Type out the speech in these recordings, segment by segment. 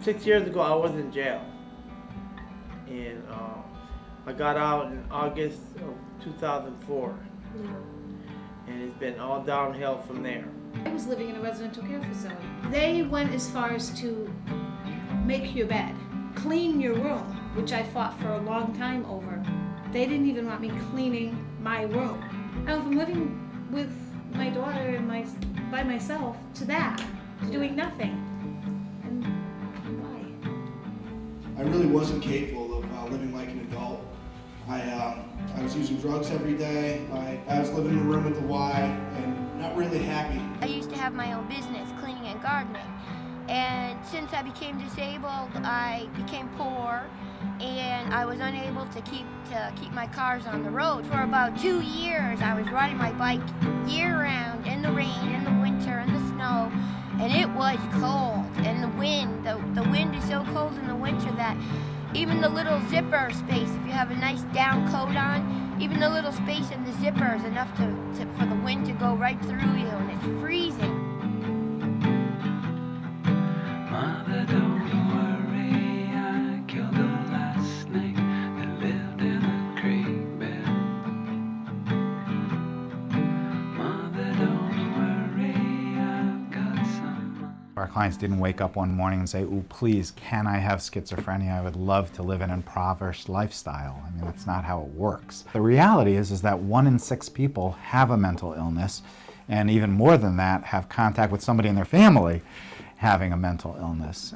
6 years ago, I was in jail, and I got out in August of 2004, and it's been all downhill from there. I was living in a residential care facility. They went as far as to make your bed, clean your room, which I fought for a long time over. They didn't even want me cleaning my room. I went from living with my daughter and by myself to that, to doing nothing. And why? I really wasn't capable of living like an adult. I was using drugs every day. I was living in a room with the Y and not really happy. I used to have my own business, cleaning and gardening. And since I became disabled, I became poor, and I was unable to keep my cars on the road. For about 2 years, I was riding my bike year-round, in the rain, in the winter, in the snow, and it was cold. And the wind is so cold in the winter that even the little zipper space, if you have a nice down coat on, even the little space in the zipper is enough for the wind to go right through you, and it's freezing. Mother, don't worry, I killed the last snake that lived in a creek bed. Mother, don't worry, I've got some. Our clients didn't wake up one morning and say, "Ooh, please, can I have schizophrenia? I would love to live an impoverished lifestyle." I mean, that's not how it works. The reality is that 1 in 6 people have a mental illness, and even more than that, have contact with somebody in their family having a mental illness.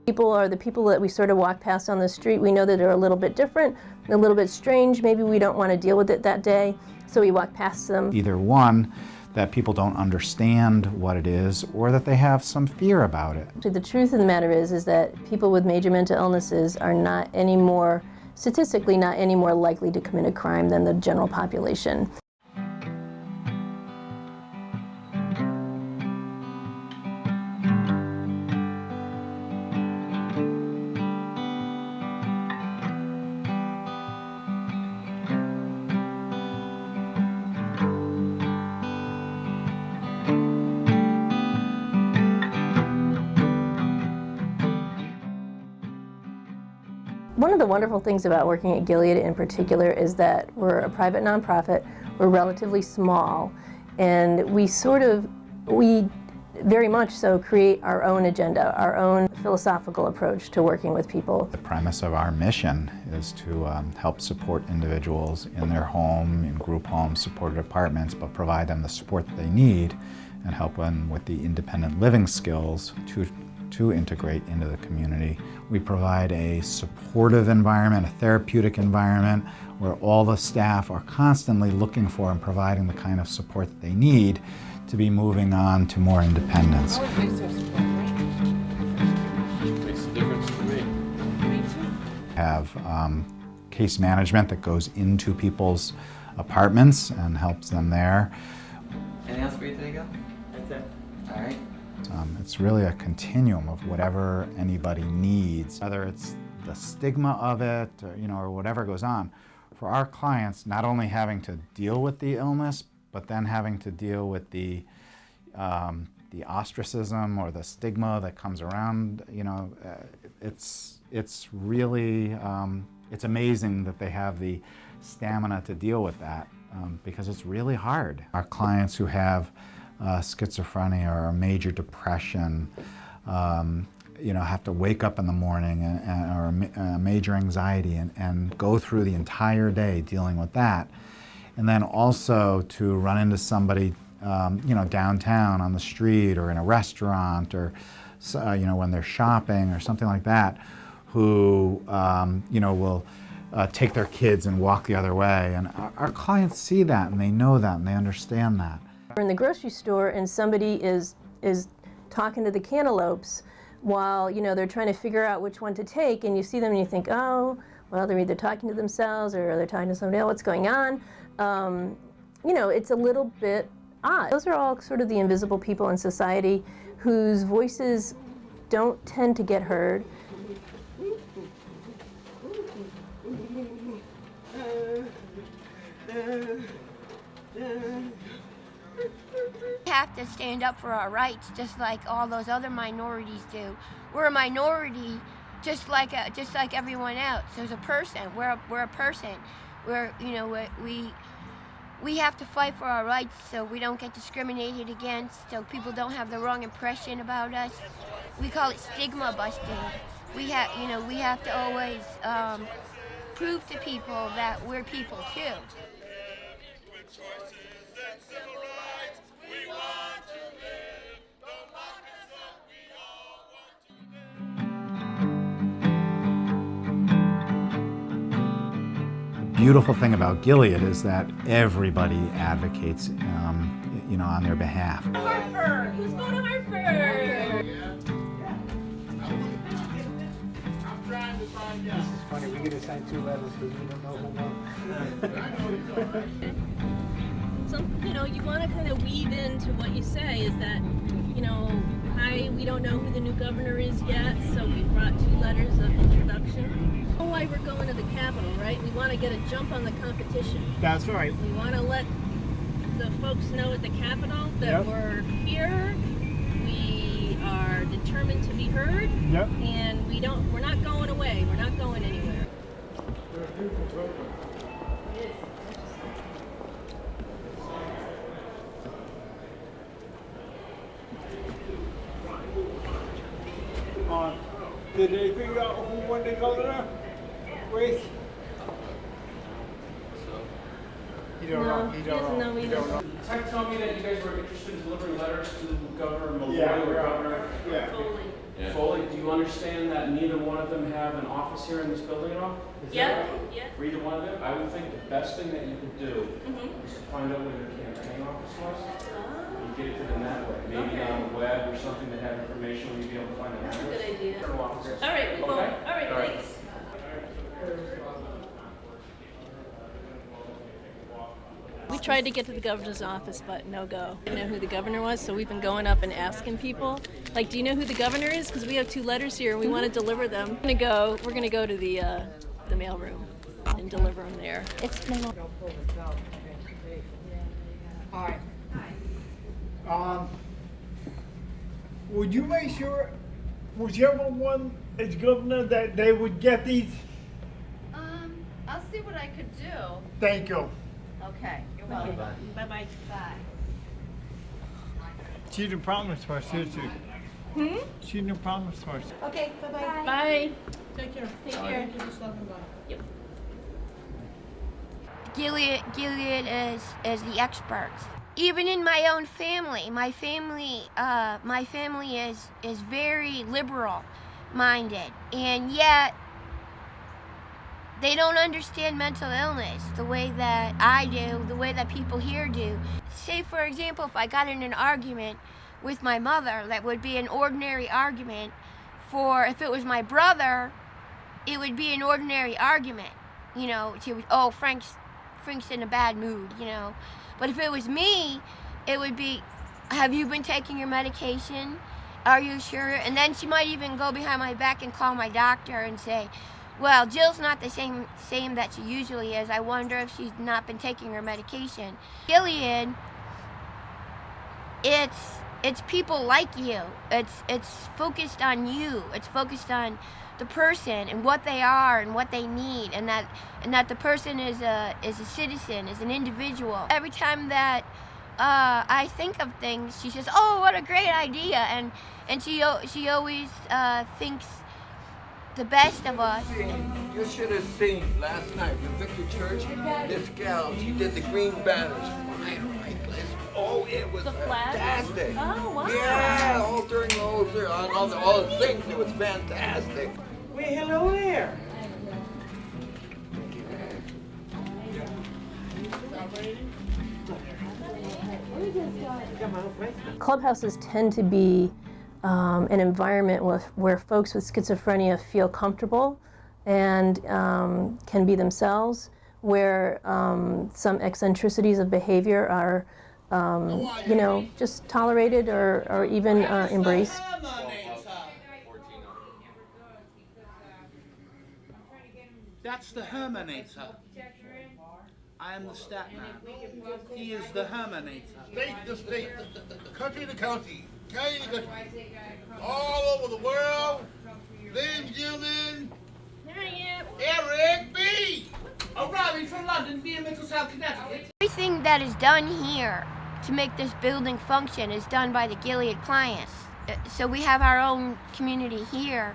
People are the people that we sort of walk past on the street. We know that they're a little bit different, a little bit strange. Maybe we don't want to deal with it that day, so we walk past them. Either one, that people don't understand what it is, or that they have some fear about it. The truth of the matter is that people with major mental illnesses are not any more, statistically not any more likely to commit a crime than the general population. One of the wonderful things about working at Gilead in particular is that we're a private nonprofit, we're relatively small, and we very much so create our own agenda, our own philosophical approach to working with people. The premise of our mission is to help support individuals in their home, in group homes, supported apartments, but provide them the support that they need and help them with the independent living skills to integrate into the community. We provide a supportive environment, a therapeutic environment, where all the staff are constantly looking for and providing the kind of support that they need to be moving on to more independence. Makes a difference to me. Me too. Have case management that goes into people's apartments and helps them there. Anything else for you today, Gil? That's it. All right. It's really a continuum of whatever anybody needs, whether it's the stigma of it, or whatever goes on. For our clients, not only having to deal with the illness, but then having to deal with the ostracism or the stigma that comes around, it's really, it's amazing that they have the stamina to deal with that, because it's really hard. Our clients who have schizophrenia or a major depression, have to wake up in the morning or major anxiety and go through the entire day dealing with that. And then also to run into somebody, downtown on the street or in a restaurant or, when they're shopping or something like that, who, will take their kids and walk the other way. And our clients see that and they know that and they understand that. We're in the grocery store and somebody is talking to the cantaloupes while they're trying to figure out which one to take, and you see them and you think, oh, well, they're either talking to themselves or they're talking to somebody else. What's going on? It's a little bit odd. Those are all sort of the invisible people in society whose voices don't tend to get heard. have to stand up for our rights just like all those other minorities do. We're a minority just like everyone else. There's a person. We're a person. We have to fight for our rights so we don't get discriminated against, so people don't have the wrong impression about us. We call it stigma busting. We have to always prove to people that we're people too. The beautiful thing about Gilead is that everybody advocates, on their behalf. Hartford! Who's going to Hartford? This is funny, we get to sign 2 letters because we don't know who won. You want to kind of weave into what you say is that, hi, we don't know who the new governor is yet, so we brought 2 letters of introduction. Why we're going to the Capitol, right? We want to get a jump on the competition. That's right. We want to let the folks know at the Capitol that we're here. We are determined to be heard. Yep. And we're not going away. We're not going anywhere. They're a beautiful program. It is. Did they figure out who won the governor race? You don't know. You don't know. You don't know. Tech told me that you guys were interested in delivering letters to Governor Malloy Yeah, or Governor Yeah. Foley. Do you understand that neither one of them have an office here in this building at all? Is that right? Yeah. For either one of them? I would think the best thing that you could do is to find out where their campaign office was and get it to them that way. Maybe on the web or something that have information where you'd be able to find an address. That's a good idea. All right, we will. Okay? All right, thanks. We tried to get to the governor's office, but no go. I didn't know who the governor was, so we've been going up and asking people, like, do you know who the governor is? Because we have 2 letters here and we want to deliver them. We're gonna go to the mailroom and deliver them there. All right. Would you make sure, whichever one is governor, that they would get these? I'll see what I could do. Thank you. Okay, you're welcome. Bye-bye. Bye. She didn't promise first, did she? She didn't promise first. Okay, bye-bye. Bye. Take care. Take care. Thank you for stopping by. Yep. Gilead is the experts. Even in my own family, my family is very liberal minded, and yet they don't understand mental illness the way that I do, the way that people here do. Say, for example, if I got in an argument with my mother, that would be an ordinary argument. If it was my brother, it would be an ordinary argument. Frank's in a bad mood, But if it was me, it would be, have you been taking your medication? Are you sure? And then she might even go behind my back and call my doctor and say, well, Jill's not the same that she usually is. I wonder if she's not been taking her medication. Gilead, it's people like you. It's focused on you. It's focused on the person and what they are and what they need, and that the person is a citizen, is an individual. Every time that I think of things, she says, "Oh, what a great idea!" and she always thinks the best of us. You should have seen last night in Victor Church. This gal, she did the green banners. Oh, it was fantastic. Oh, wow. Yeah, all during all the things, it was fantastic. Well, hello there. Clubhouses tend to be an environment where folks with schizophrenia feel comfortable and can be themselves, where some eccentricities of behavior are, just tolerated or even embraced. That's the Herminator. I am the stat man. He is the herminator. State to state, country to county, county to country, all over the world, ladies and gentlemen, Eric B. Arriving from London via Middletown, Connecticut. Everything that is done here to make this building function is done by the Gilead clients. So we have our own community here,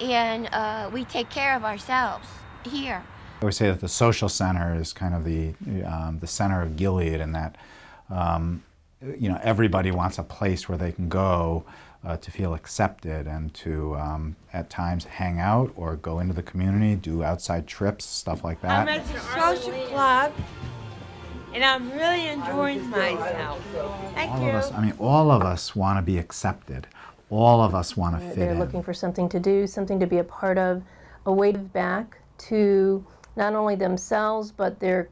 and we take care of ourselves here. I would say that the social center is kind of the center of Gilead, in that you know, everybody wants a place where they can go to feel accepted and to at times hang out or go into the community, do outside trips, stuff like that. I'm at the social club, and I'm really enjoying myself. Thank you. All of us want to be accepted. All of us want to fit They're in. looking for something to do, something to be a part of, a way to give back to not only themselves, but their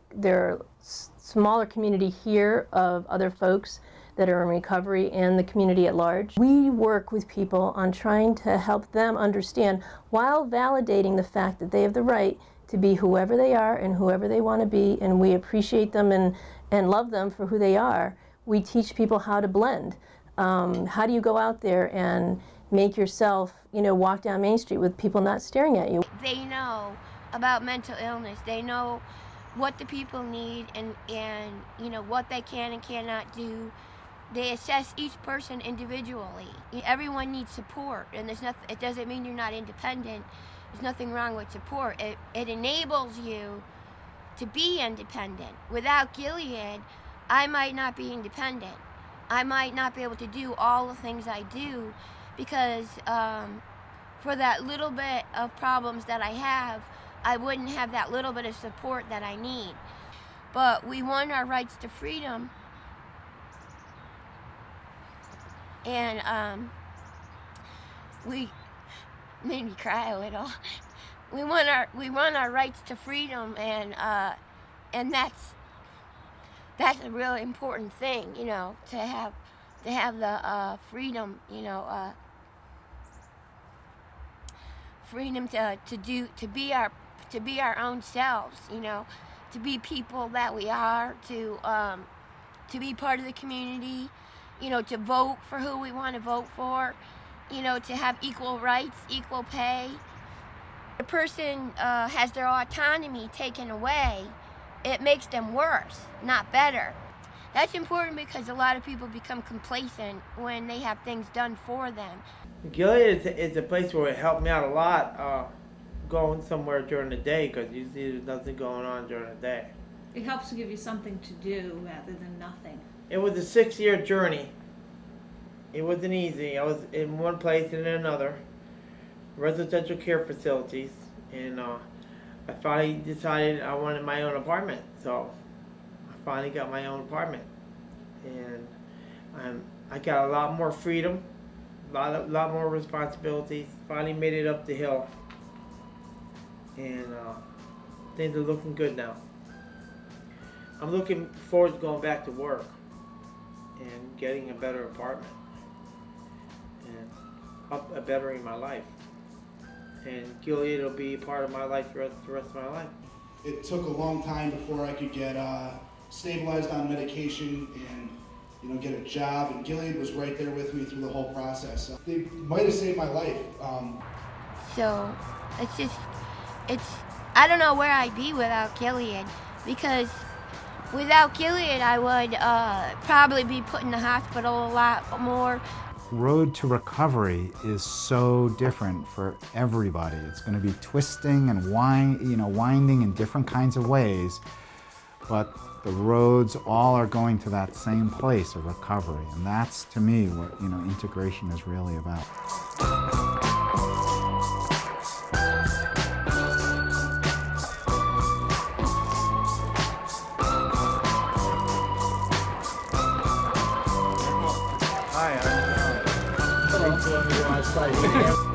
smaller community here of other folks that are in recovery and the community at large. We work with people on trying to help them understand, while validating the fact that they have the right to be whoever they are and whoever they want to be, and we appreciate them and love them for who they are. We teach people how to blend. How do you go out there and make yourself, you know, walk down Main Street with people not staring at you? They know about mental illness. They know what the people need and you know what they can and cannot do. They assess each person individually. Everyone needs support, and it doesn't mean you're not independent. There's nothing wrong with support. It enables you to be independent. Without Gilead, I might not be independent. I might not be able to do all the things I do because for that little bit of problems that I have, I wouldn't have that little bit of support that I need. But we won our rights to freedom, and we made me cry a little. We won our rights to freedom, and that's a really important thing, you know, to have the freedom, you know, freedom to be our own selves, you know, to be people that we are, to be part of the community, you know, to vote for who we want to vote for, you know, to have equal rights, equal pay. The person has their autonomy taken away, it makes them worse, not better. That's important because a lot of people become complacent when they have things done for them. Gilead is a place where it helped me out a lot going somewhere during the day, because usually there's nothing going on during the day. It helps to give you something to do rather than nothing. It was a 6-year journey. It wasn't easy. I was in one place and in another, residential care facilities, and I finally decided I wanted my own apartment. So I finally got my own apartment, and I got a lot more freedom, a lot more responsibilities. Finally made it up the hill, and things are looking good now. I'm looking forward to going back to work and getting a better apartment and bettering my life. And Gilead will be part of my life the rest of my life. It took a long time before I could get stabilized on medication and, you know, get a job. And Gilead was right there with me through the whole process. So they might have saved my life. So I don't know where I'd be without Gilead, because without Gilead I would probably be put in the hospital a lot more. Road to recovery is so different for everybody. It's going to be twisting and winding in different kinds of ways, but the roads all are going to that same place of recovery, and that's, to me, what integration is really about. Hi, I'm